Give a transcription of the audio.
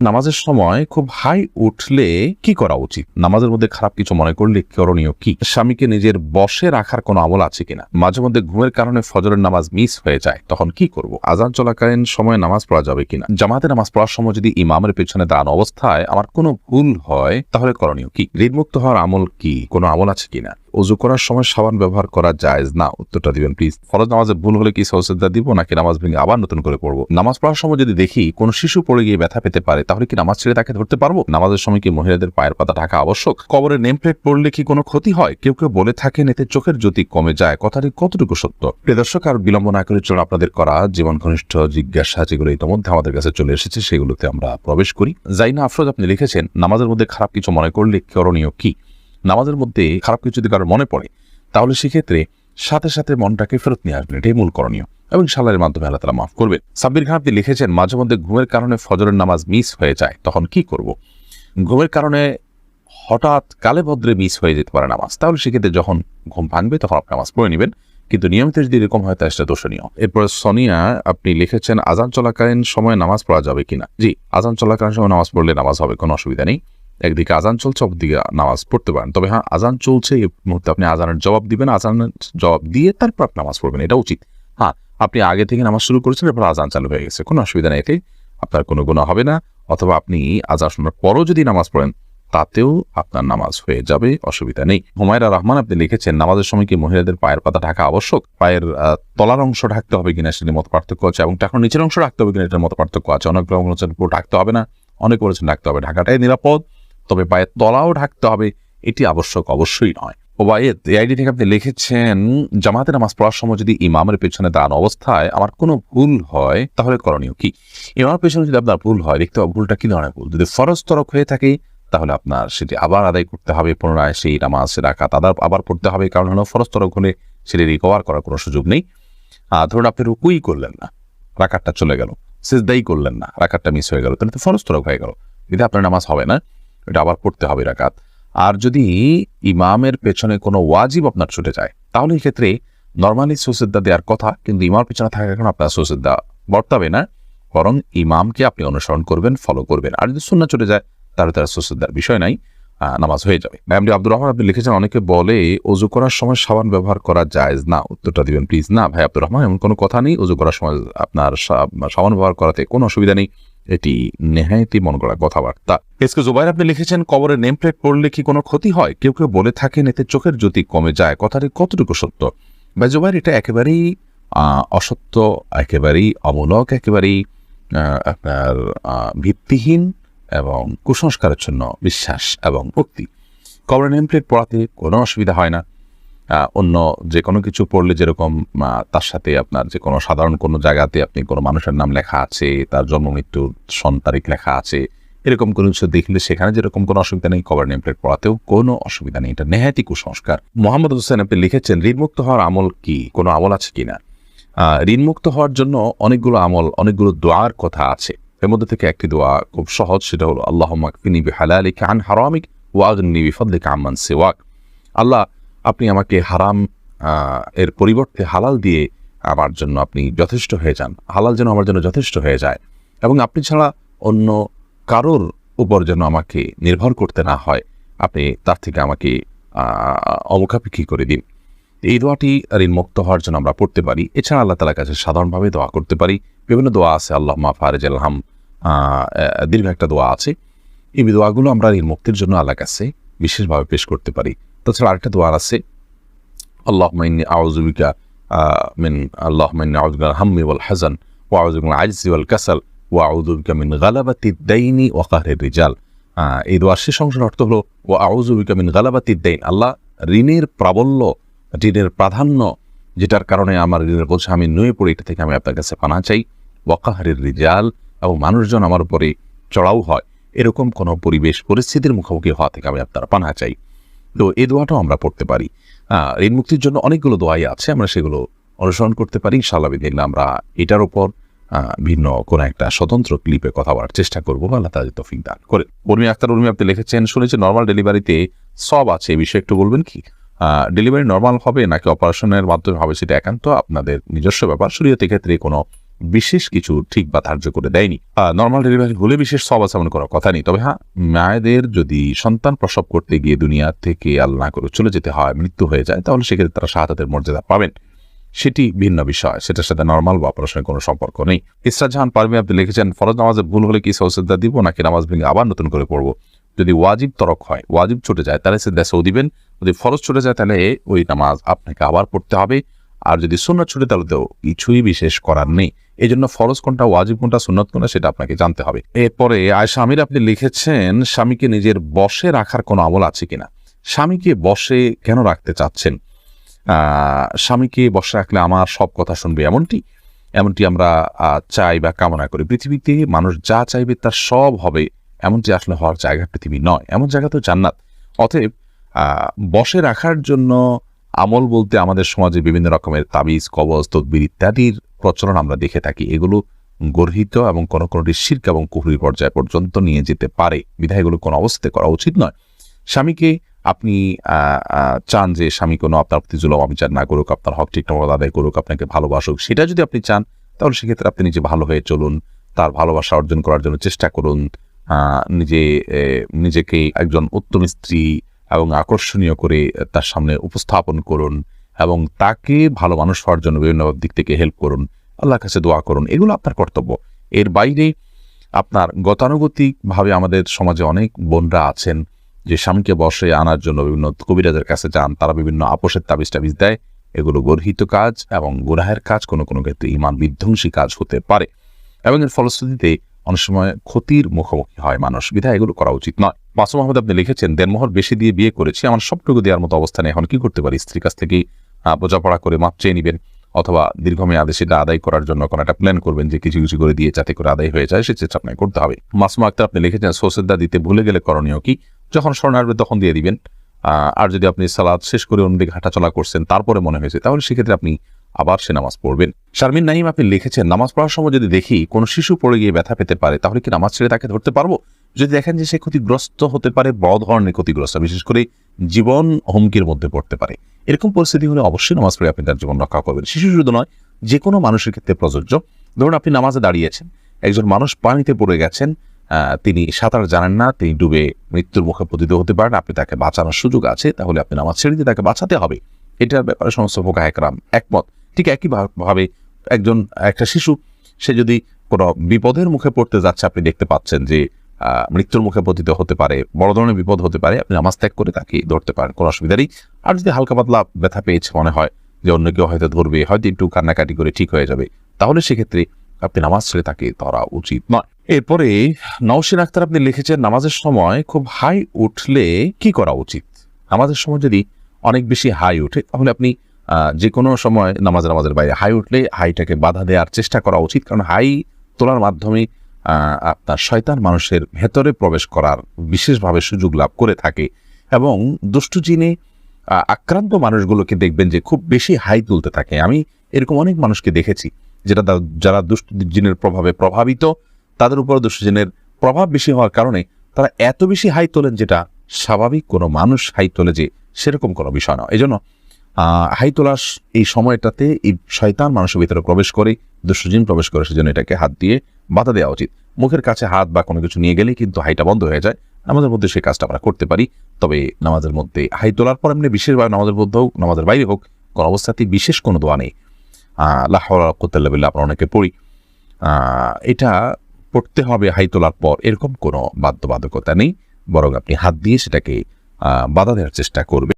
নামাজের সময় খুব হাই উঠলে কি করা উচিত? নামাজের মধ্যে খারাপ কিছু মনে করলে করণীয় কি? স্বামীকে নিজের বশে রাখার কোনো আমল আছে কিনা? মাঝে মধ্যে ঘুমের কারণে ফজরের নামাজ মিস হয়ে যায়, তখন কি করব? আজান চলাকালীন সময় নামাজ পড়া যাবে কিনা? জামাতে নামাজ পড়ার সময় যদি ইমামের পেছনে দাঁড়ানো অবস্থায় আমার কোনো ভুল হয়, তাহলে করণীয় কি? ঋণমুক্ত হওয়ার আমল কি? কোনো আমল আছে কিনা? ওযু করার সময় সাবান ব্যবহার করা জায়েজ না? উত্তরটা দিবেন প্লিজ। ফরজ নামাজে ভুল হলে কি সাজদা দিব নাকি নামাজ ভেঙে আবার নতুন করে পড়ব? নামাজ পড়ার সময় যদি দেখি কোন শিশু পড়ে গিয়ে ব্যথা পেতে পারে, তাহলে কি নামাজ ছেড়ে তাকে ধরতে পারবো? নামাজের সময় কি মহিলাদের পায়ের পাতা ঢাকা আবশ্যক? কবরের নেম প্লেট পড়লে কি কোনো ক্ষতি হয়? কেউ কেউ বলে থাকেন এতে চোখের জ্যোতি কমে যায়, কথাটি কতটুকু সত্য? প্রিয় দর্শক, আর বিলম্ব না করে চলুন আপনাদের করা জীবন ঘনিষ্ঠ জিজ্ঞাসা যেগুলো ইতিমধ্যে আমাদের কাছে চলে এসেছে সেগুলোতে আমরা প্রবেশ করি। জাইনা আফরোজ আপনি লিখেছেন, নামাজের মধ্যে খারাপ কিছু মনে করলে করণীয় কি? নামাজের মধ্যে খারাপ কিছু যদি কারোর মনে পড়ে, তাহলে সেক্ষেত্রে সাথে সাথে মনটাকে ফেরত নিয়ে আসবেন, এটাই মূল করণীয়, এবং সালারের মাধ্যমে আল্লাহ তাআলা মাফ করবেন। সাব্বির খান আপনি লিখেছেন, মাঝে মধ্যে ঘুমের কারণে ফজরের নামাজ মিস হয়ে যায়, তখন কি করব? ঘুমের কারণে হঠাৎ কালে ভদ্রে মিস হয়ে যেতে পারে নামাজ, তাহলে সেক্ষেত্রে যখন ঘুম ভাঙবে তখন আপনি নামাজ পড়ে নেবেন, কিন্তু নিয়মিত যদি এরকম হয় তা সেটা দোষণীয়। এরপরে সোনিয়া আপনি লিখেছেন, আজান চলাকালীন সময় নামাজ পড়া যাবে কিনা? জি, আজান চলাকালীন সময় নামাজ পড়লে নামাজ হবে, কোনো অসুবিধা নেই। একদিকে আজান চলছে, অপরদিকে নামাজ পড়তে পারেন। তবে হ্যাঁ, আজান চলছে এই মুহূর্তে আপনি আজানের জবাব দিবেন, আজানের জবাব দিয়ে তারপর আপনি নামাজ পড়বেন, এটা উচিত। হ্যাঁ, আপনি আগে থেকে নামাজ শুরু করেছেন, এরপর আজান চালু হয়ে গেছে, কোনো অসুবিধা নেই, এতে আপনার কোনো গুনাহ হবে না। অথবা আপনি আজান শোনার পরও যদি নামাজ পড়েন, তাতেও আপনার নামাজ হয়ে যাবে, অসুবিধা নেই। হুমায়রা রহমান আপনি লিখেছেন, নামাজের সময় কি মহিলাদের পায়ের পাতা ঢাকা আবশ্যক? পায়ের তলার অংশ ঢাকতে হবে কিনা সেটার মতো পার্থক্য আছে, এবং টাকার নিচের অংশ ঢাকতে হবে কিনা এটার মতো পার্থক্য আছে। অনেক রকম বলেছেন পুরো ঢাকতে হবে না, অনেক বলেছেন ঢাকতে হবে। ঢাকাটাই নিরাপদ, তবে পায়ের তলাও ঢাকতে হবে, এটি আবশ্যক অবশ্যই নয়। ওবায়েদ এআইডি থেকে আপনি লিখেছেন, জামাতে নামাজ পড়ার সময় যদি ইমামের পেছনে দাঁড়ানো অবস্থায় আমার কোনো ভুল হয়, তাহলে করণীয় কি? ইমামের পেছনে যদি আপনার ভুল হয়, দেখতে হবে ভুলটা কি ধরনের ভুল। যদি ফরজ তরক হয়ে থাকে, তাহলে আপনার সেটি আবার আদায় করতে হবে, পুনরায় সেই নামাজ রাকাত আবার পড়তে হবে, কারণ হলো ফরজ তরক হলে সেটি রিকভার করার কোনো সুযোগ নেই। ধরুন আপনি রুকুই করলেন না, রাকাতটা চলে গেল, সিজদাই করলেন না, রাকাতটা মিস হয়ে গেল, তাহলে তো ফরজ তরক হয়ে গেল, যদি আপনার নামাজ হবে না, এটা আবার পড়তে হবে রাকাত। আর যদি ইমামের পেছনে কোনো ওয়াজিব আপনার ছুটে যায়, তাহলে এই ক্ষেত্রে নর্মালি সুজদা দেওয়ার কথা, কিন্তু ইমামের পেছনে থাকার কারণে আপনার সুজদা বর্তাবে না, বরং ইমামকে আপনি অনুসরণ করবেন, ফলো করবেন। আর যদি সুন্নাহ ছুটে যায়, তাহলে তার সুজদার বিষয় নাই, নামাজ হয়ে যাবে। এমডি আব্দুর রহমান আপনি লিখেছেন, অনেকে বলে ওযু করার সময় সাবান ব্যবহার করা জায়েজ না? উত্তরটা দিবেন প্লিজ। না ভাই আব্দুর রহমান, এমন কোনো কথা নেই। ওযু করার সময় আপনার সাবান ব্যবহার করাতে কোনো অসুবিধা নেই, এটি নেহায়েতই মন গড়া কথাবার্তা। এসকে জুবাইর আপনি লিখেছেন, কবরের নেম প্লেট পড়লে কি কোনো ক্ষতি হয়? কেউ কেউ বলে থাকেন এতে চোখের জ্যোতি কমে যায়, কথাটি কতটুকু সত্য? ভাই জুবাইর, এটা একেবারেই অসত্য, একেবারেই অমূলক, একেবারেই আপনার ভিত্তিহীন এবং কুসংস্কারাচ্ছন্ন বিশ্বাস এবং ভক্তি। কবরের নেম প্লেট পড়াতে কোনো অসুবিধা হয় না। অন্য যে কোনো কিছু পড়লে যেরকম তার সাথে আপনার যে কোনো সাধারণ কোনো জায়গাতে আপনি কোনো মানুষের নাম লেখা আছে, তার জন্ম মৃত্যুর সন তারিখ লেখা আছে, এরকম কোনো কিছু দেখলে সেখানে যেরকম কোনো অসুবিধা নেই, কবরের নেম প্লেট পড়াতেও কোনো অসুবিধা নেই, এটা নেহায়েতই কুসংস্কার। মোহাম্মদ হোসেন আপনি লিখেছেন, ঋণমুক্ত হওয়ার আমল কি? কোনো আমল আছে কিনা? ঋণমুক্ত হওয়ার জন্য অনেকগুলো আমল, অনেকগুলো দোয়ার কথা আছে। এর মধ্যে থেকে একটি দোয়া খুব সহজ, সেটা হলো আল্লাহুম্মা কফিনি বিহালালিকা আন হারামিক ওয়া আগনিনি বিফদলিকা আম্মান সিওয়াক। আল্লাহ, আপনি আমাকে হারাম এর পরিবর্তে হালাল দিয়ে আমার জন্য আপনি যথেষ্ট হয়ে যান, হালাল যেন আমার জন্য যথেষ্ট হয়ে যায়, এবং আপনি ছাড়া অন্য কারোর উপর যেন আমাকে নির্ভর করতে না হয়, আপনি তার থেকে আমাকে অমুখাপেক্ষী করে দিন। এই দোয়াটি ঋণমুক্ত হওয়ার জন্য আমরা পড়তে পারি। এছাড়া আল্লাহ তাআলার কাছে সাধারণভাবে দোয়া করতে পারি। বিভিন্ন দোয়া আছে, আল্লাহুম্মা ফারিজাল হাম, দীর্ঘ একটা দোয়া আছে। এই দোয়াগুলো আমরা ঋণমুক্তির জন্য আল্লাহর কাছে বিশেষভাবে পেশ করতে পারি। তাছাড়া আরেকটা দোয়া আছে, আল্লাহুম্মা ইন্নী আউযু বিকা আল্লাহুম্মা ইন্নী আউযু বিকা মিনাল হাম্মি ওয়াল হাযান ওয়া আউযু বিকা মিনাল আজজি ওয়াল কাসাল ওয়া আউযু বিকা মিন গালাবাতিদ দাইনি ওয়া কাহরির রিজাল। এই দোয়ার শেষ অংশের অর্থ হলো ওয়া আউযু বিকা মিন গালাবাতিদ দাইন, আল্লাহ ঋণের প্রাবল্য, ঋণের প্রাধান্য, যেটার কারণে আমার ঋণের বোঝা আমি নুয়ে পড়ি, এটা থেকে আমি আপনার কাছে পানাহ চাই। ওয়া কাহরির রিজাল, এবং মানুষজন আমার উপরে চড়াও হয়, এরকম কোনো পরিবেশ পরিস্থিতির মুখোমুখি হওয়া থেকে আমি আপনার পানাহ চাই। তো এই দোয়াটাও আমরা পড়তে পারি। ঋণ মুক্তির জন্য অনেকগুলো দোয়াই আছে, আমরা সেগুলো অনুসরণ করতে পারি। ইনশাআল্লাহ দেখলে আমরা এটার উপর ভিন্ন কোনো একটা স্বতন্ত্র ক্লিপে কথা বলার চেষ্টা করবো, আল্লাহ তাআলা তৌফিক দান করে। উর্মি আক্তার উর্মি আপনি লিখেছেন, শুনেছি নর্মাল ডেলিভারিতে সব আছে, এই বিষয়ে একটু বলবেন কি? ডেলিভারি নর্মাল হবে নাকি অপারেশনের মাধ্যমে হবে, সেটা একান্ত আপনাদের নিজস্ব ব্যাপার। শরীয়তের ক্ষেত্রে কোনো বিশেষ কিছু ঠিক বা ধার্য করে দেয়নি। নর্মাল ডেলিভারি হলে বিশেষ সওয়াব আছে এমন করার কথা নেই। তবে হ্যাঁ, মায়েদের যদি সন্তান প্রসব করতে গিয়ে দুনিয়া থেকে আল্লাহ করে চলে যেতে হয়, মৃত্যু হয়ে যায়, তাহলে সেক্ষেত্রে তারা শাহাদাতের মর্যাদা পাবেন, সেটি ভিন্ন বিষয়। সেটার সাথে নর্মাল বা অপারেশনের কোনো সম্পর্ক নেই। ইসরাত জাহান পারভীন আপনি লিখেছেন, ফরজ নামাজে ভুল হলে কি সৌজদা দিব নাকি নামাজ ভেঙে আবার নতুন করে পড়বো? যদি ওয়াজিব তরক হয়, ওয়াজিব ছুটে যায়, তাহলে সিজদা সৌ দিবেন। যদি ফরজ ছুটে যায় তাহলে ওই নামাজ আপনাকে আবার পড়তে হবে। আর যদি সুন্নাত ছুটে তাহলে তো কিছুই বিশেষ করার নেই। এই জন্য ফরজ কোনটা, ওয়াজিব কোনটা, সুন্নাত কোনটা সেটা আপনাকে জানতে হবে। এরপরে আয়েশা আমির আপনি লিখেছেন, স্বামীকে নিজের বশে রাখার কোনো আমল আছে কিনা? স্বামীকে বশে কেন রাখতে চাচ্ছেন? স্বামীকে বশে রাখলে আমার সব কথা শুনবে এমনটি আমরা চাই বা কামনা করি। পৃথিবীতে মানুষ যা চাইবে তার সব হবে, এমনটি আসলে হওয়ার জায়গা পৃথিবী নয়। এমন জায়গা তো জান্নাত। অতএব বশে রাখার জন্য আমল বলতে আমাদের সমাজে বিভিন্ন রকমের তাবিজ, কবজ, তদবির ইত্যাদির প্রচলন আমরা দেখে থাকি। এগুলো গর্হিত এবং কোনো কোনোটি শিরক এবং কুফরি পর্যায় পর্যন্ত নিয়ে যেতে পারে। বিধায় এগুলো কোনো অবস্থাতে করা উচিত নয়। স্বামীকে আপনি চান যে স্বামী কোনো আপনার প্রতি জুলুম অবিচার না করুক, আপনার হক ঠিকঠাক আদায় করুক, আপনাকে ভালোবাসুক, সেটা যদি আপনি চান তাহলে সেক্ষেত্রে আপনি নিজে ভালো হয়ে চলুন, তার ভালোবাসা অর্জন করার জন্য চেষ্টা করুন, নিজেকে একজন উত্তম স্ত্রী এবং আকর্ষণীয় করে তার সামনে উপস্থাপন করুন এবং তাকে ভালো মানুষ হওয়ার জন্য বিভিন্ন দিক থেকে হেল্প করুন, আল্লাহর কাছে দোয়া করুন। এগুলো আপনার কর্তব্য। এর বাইরে আপনার গতানুগতিকভাবে আমাদের সমাজে অনেক বোনরা আছেন যে স্বামীকে বশে আনার জন্য বিভিন্ন কবিরাজের কাছে যান, তারা বিভিন্ন আপোষের তাবিজ দেয়। এগুলো গর্হিত কাজ এবং গুনাহের কাজ, কোনো কোনো ক্ষেত্রে ঈমান বিধ্বংসী কাজ হতে পারে এবং এর ফলশ্রুতিতে অনেক সময় ক্ষতির মুখোমুখি হয় মানুষ। বিধায় এগুলো করা উচিত নয়। মাসুম আহমেদ আপনি লিখেছেন, দেড়মোহর বেশি দিয়ে বিয়ে করেছি, আমার সবটুকু দেওয়ার মতো অবস্থানে এখন কি করতে পারি? স্ত্রীর কাছ থেকে বোঝাপড়া করে মাপ চেয়ে নেবেন অথবা দীর্ঘমেয়াদে সেটা আদায় করার জন্য কোনো একটা প্ল্যান করবেন যে কিছু কিছু করে দিয়ে যাতে করে আদায় হয়ে যায়, সে চেষ্টা আপনাকে করতে হবে। মাসুমা আক্তার আপনি লিখেছেন, সৌসেদ্দা দিতে ভুলে গেলে করণীয় কি? যখন স্মরণ আসবে তখন দিয়ে দিবেন। আর যদি আপনি সালাত শেষ করে অন্যদিকে হাঁটাচলা করছেন তারপরে মনে হয়েছে, তাহলে সেক্ষেত্রে আপনি আবার সে নামাজ পড়বেন। শারমিন নাহিম আপনি লিখেছেন, নামাজ পড়ার সময় যদি দেখি কোনো শিশু পড়ে গিয়ে ব্যথা পেতে পারে, তাহলে কি নামাজ ছেড়ে তাকে ধরতে পারবো? যদি দেখেন যে সে ক্ষতিগ্রস্ত হতে পারে, বড় ধরনের ক্ষতিগ্রস্ত, বিশেষ করে জীবন হুমকির মধ্যে পড়তে পারে, এরকম পরিস্থিতি হলে অবশ্যই নামাজ পড়ে আপনি তার জীবন রক্ষা করবেন। শিশু শুধু নয়, যে কোনো মানুষের ক্ষেত্রে প্রযোজ্য। ধরুন আপনি নামাজে দাঁড়িয়েছেন, একজন মানুষ পানিতে পড়ে গেছেন, তিনি সাঁতার জানেন না, তিনি ডুবে মৃত্যুর মুখে পতিত হতে পারেন, আপনি তাকে বাঁচানোর সুযোগ আছে, তাহলে আপনি নামাজ ছেড়ে দিয়ে তাকে বাঁচাতে হবে। এটার ব্যাপারে সমস্ত ফুকাহা কেরাম একমত। ঠিক একইভাবে একটা শিশু, সে যদি কোনো বিপদের মুখে পড়তে যাচ্ছে, আপনি দেখতে পাচ্ছেন যে মৃত্যুর মুখে পতিত হতে পারে, বড় ধরনের বিপদ হতে পারে, আপনি নামাজ ত্যাগ করে তাকে ধরতে পারেন, কোনো অসুবিধা নেই। আর যদি হালকা পাতলা ব্যথা পেয়েছে, মনে হয় যে অন্য কেউ হয়তো ধরবে, হয়তো একটু কান্নাকাটি করে ঠিক হয়ে যাবে, তাহলে সেক্ষেত্রে আপনি নামাজ ছেড়ে তাকে ধরা উচিত নয়। এরপরে নওশিন আক্তার আপনি লিখেছেন, নামাজের সময় খুব হাই উঠলে কি করা উচিত? নামাজের সময় যদি অনেক বেশি হাই উঠে, তাহলে আপনি যে কোনো সময় নামাজের বাইরে হাই উঠলে হাইটাকে বাধা দেওয়ার চেষ্টা করা উচিত। কারণ হাই তোলার মাধ্যমে আপনার শয়তান মানুষের ভেতরে প্রবেশ করার বিশেষভাবে সুযোগ লাভ করে থাকে এবং দুষ্টু জিনে আক্রান্ত মানুষগুলোকে দেখবেন যে খুব বেশি হাই তুলতে থাকে। আমি এরকম অনেক মানুষকে দেখেছি যারা দুষ্টু জিনের প্রভাবে প্রভাবিত, তাদের উপর দুষ্টু জিনের প্রভাব বেশি হওয়ার কারণে তারা এত বেশি হাই তোলেন, যেটা স্বাভাবিক কোনো মানুষ হাই তোলে যে সেরকম কোনো বিষয় নয়। এই জন্য হাই তোলার এই সময়টাতে এই শয়তান মানুষের ভিতরে প্রবেশ করে, দুষ্টু জিন প্রবেশ করে, সেজন্য এটাকে হাত দিয়ে বাধা দেওয়া উচিত। মুখের কাছে হাত বা কোনো কিছু নিয়ে গেলেই কিন্তু হাইটা বন্ধ হয়ে যায়। নামাজের মধ্যে সেই কাজটা আমরা করতে পারি। তবে নামাজের মধ্যে হাই তোলার পর এমনি বিশেষভাবে নামাজের মধ্যে হোক, নামাজের বাইরে হোক, কোনো অবস্থাতেই বিশেষ কোনো দোয়া নেই। লা হাওলা ওয়ালা কুওয়াতা ইল্লা বিল্লাহ আমরা অনেকে পড়ি, এটা পড়তে হবে হাই তোলার পর, এরকম কোনো বাধ্যবাধকতা নেই। বরং আপনি হাত দিয়ে সেটাকে বাধা দেওয়ার চেষ্টা করবেন।